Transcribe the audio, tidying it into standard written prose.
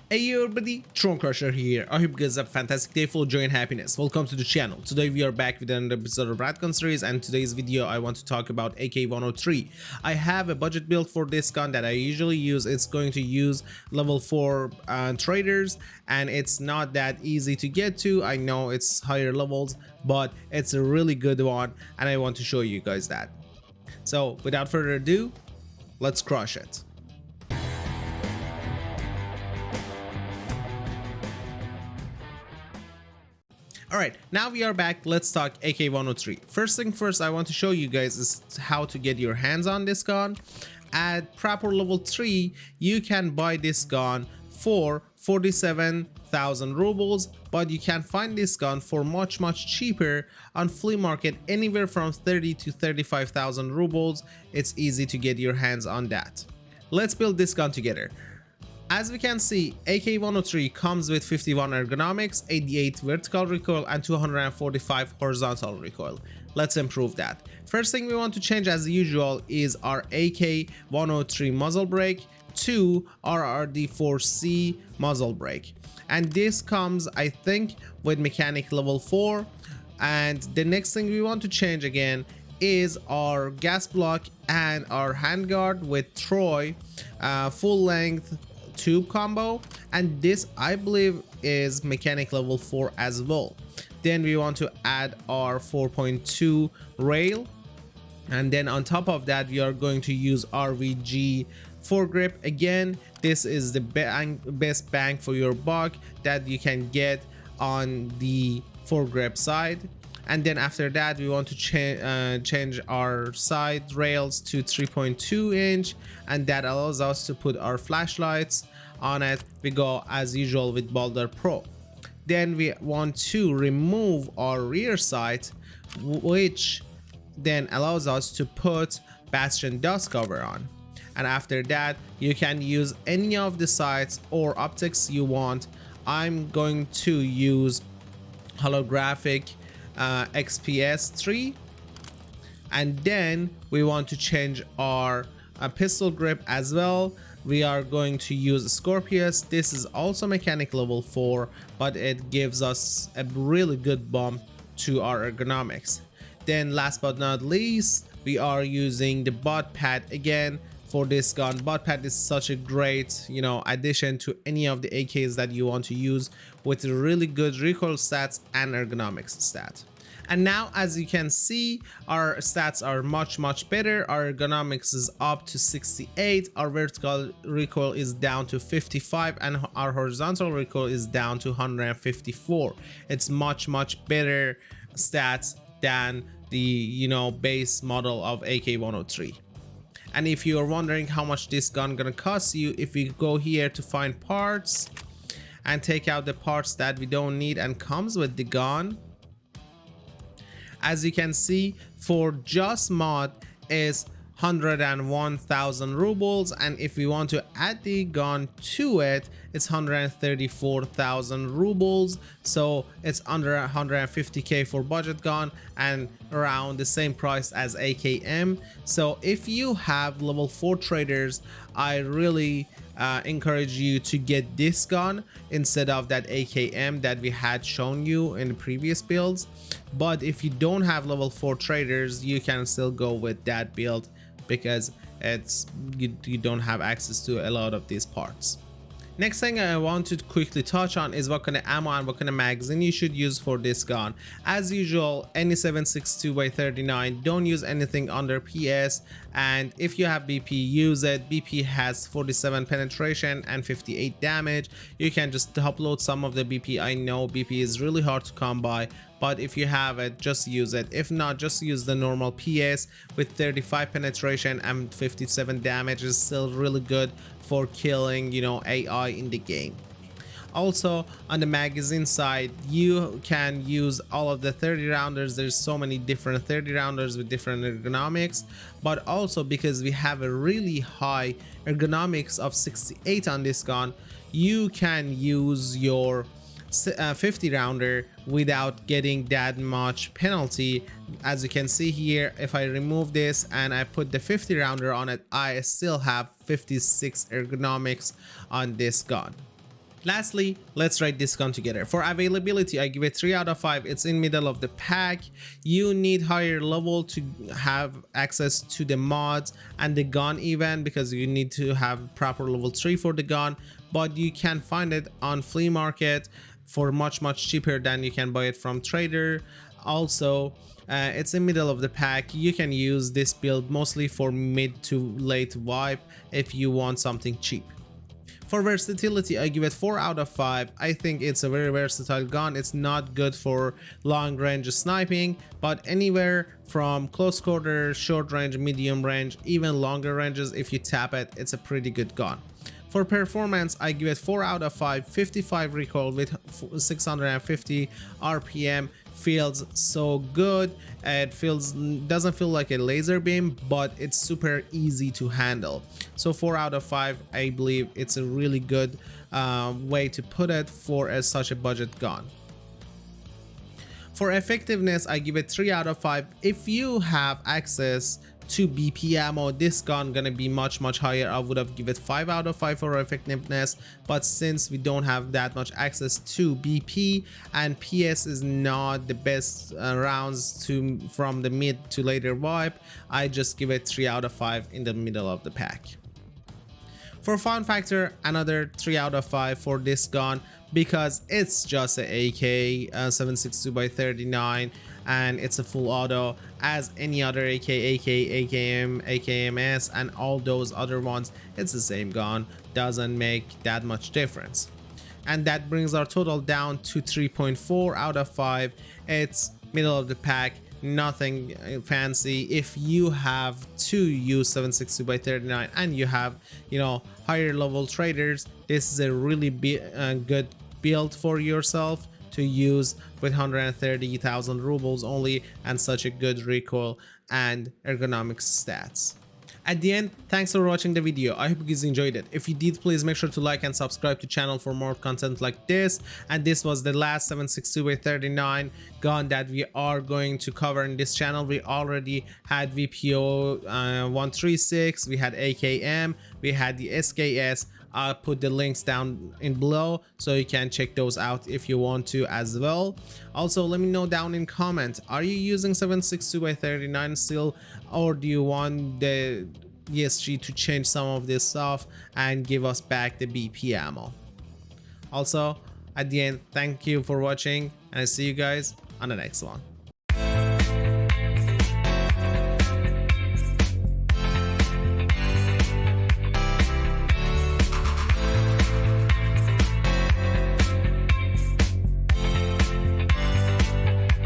Hey everybody, Throne Crusher here. I hope you guys have a fantastic day full of joy and happiness. Welcome to the channel. Today we are back with another episode of Radcon series, and today's video I want to talk about AK-103. I have a budget build for this gun that I usually use. It's going to use level 4 traders, and it's not that easy to get to. I know it's higher levels, but it's a really good one, and I want to show you guys that. So without further ado, let's crush it. Alright, now we are back. Let's talk AK-103. First thing first, I want to show you guys is how to get your hands on this gun. At proper level 3, you can buy this gun for 47,000 rubles, but you can find this gun for much cheaper on flea market, anywhere from 30 to 35,000 rubles. It's easy to get your hands on that. Let's build this gun together. As we can see, AK-103 comes with 51 ergonomics, 88 vertical recoil, and 245 horizontal recoil. Let's improve that. First thing we want to change as usual is our AK-103 muzzle brake to RRD4C muzzle brake. And this comes, I think, with mechanic level 4. And the next thing we want to change again is our gas block and our handguard with Troy full length tube combo, and this I believe is mechanic level 4 as well. Then we want to add our 4.2 rail, and then on top of that we are going to use RVG foregrip. Again, this is the best bang for your buck that you can get on the foregrip side. And then after that we want to change our side rails to 3.2 inch, and that allows us to put our flashlights on it. We go as usual with Boulder Pro. Then we want to remove our rear sight, which then allows us to put Bastion dust cover on. And after that you can use any of the sights or optics you want. I'm going to use holographic XPS 3, and then we want to change our pistol grip as well. We are going to use Scorpius. This is also mechanic level 4, but it gives us a really good bump to our ergonomics. Then last but not least, we are using the butt pad again for this gun. Butt pad is such a great, addition to any of the AKs that you want to use, with really good recoil stats and ergonomics stat. And now, as you can see, our stats are much better. Our ergonomics is up to 68, our vertical recoil is down to 55, and our horizontal recoil is down to 154. It's much better stats than the base model of AK-103. And if you are wondering how much this gun gonna cost you, if we go here to find parts and take out the parts that we don't need and comes with the gun, as you can see, for just mod is 101,000 rubles, and if we want to add the gun to it, it's 134,000 rubles. So it's under 150k for budget gun and around the same price as AKM. So if you have level 4 traders, I really encourage you to get this gun instead of that AKM that we had shown you in the previous builds. But if you don't have level 4 traders, you can still go with that build, because you don't have access to a lot of these parts. Next thing I want to quickly touch on is what kind of ammo and what kind of magazine you should use for this gun. As usual, any 7.62x39, don't use anything under PS, and if you have BP, use it. BP has 47 penetration and 58 damage. You can just upload some of the BP. I know BP is really hard to come by, but if you have it, just use it. If not, just use the normal PS with 35 penetration and 57 damage. Is still really good for killing AI in the game. Also, on the magazine side, you can use all of the 30 rounders. There's so many different 30 rounders with different ergonomics, but also because we have a really high ergonomics of 68 on this gun, you can use your 50 rounder without getting that much penalty. As you can see here, if I remove this and I put the 50 rounder on it, I still have 56 ergonomics on this gun. Lastly, let's rate this gun together. For availability, I give it 3 out of 5. It's in middle of the pack. You need higher level to have access to the mods and the gun even, because you need to have proper level 3 for the gun, but you can find it on flea market for much cheaper than you can buy it from trader. Also, it's in middle of the pack. You can use this build mostly for mid to late wipe if you want something cheap. For versatility, I give it 4 out of 5. I think it's a very versatile gun. It's not good for long range sniping, but anywhere from close quarter, short range, medium range, even longer ranges, if you tap it, it's a pretty good gun. For performance, I give it 4 out of 5. 55 recoil with 650 RPM feels so good. It doesn't feel like a laser beam, but it's super easy to handle. So 4 out of 5, I believe it's a really good way to put it for such a budget gun. For effectiveness, I give it 3 out of 5. If you have access to BP ammo, this gun gonna be much higher. I would have given it 5 out of 5 for effectiveness, but since we don't have that much access to BP and PS is not the best rounds from the mid to later wipe, I just give it 3 out of 5 in the middle of the pack. For fun factor, another 3 out of 5 for this gun, because it's just a AK 7.62x39 and it's a full auto as any other AK, AKM, AKMS and all those other ones. It's the same gun, doesn't make that much difference. And that brings our total down to 3.4 out of 5. It's middle of the pack, nothing fancy. If you have to use 7.62x39 and you have, you know, higher level traders, this is a really good build for yourself to use with 130,000 rubles only and such a good recoil and ergonomics stats. At the end, thanks for watching the video. I hope you guys enjoyed it. If you did, please make sure to like and subscribe to channel for more content like this. And this was the last 7.62x39 gun that we are going to cover in this channel. We already had VPO 136, we had AKM, we had the SKS. I'll put the links down in below so you can check those out if you want to as well. Also, let me know down in comments, are you using 7.62x39 still, or do you want the ESG to change some of this stuff and give us back the BP ammo? Also, at the end, thank you for watching and I see you guys on the next one.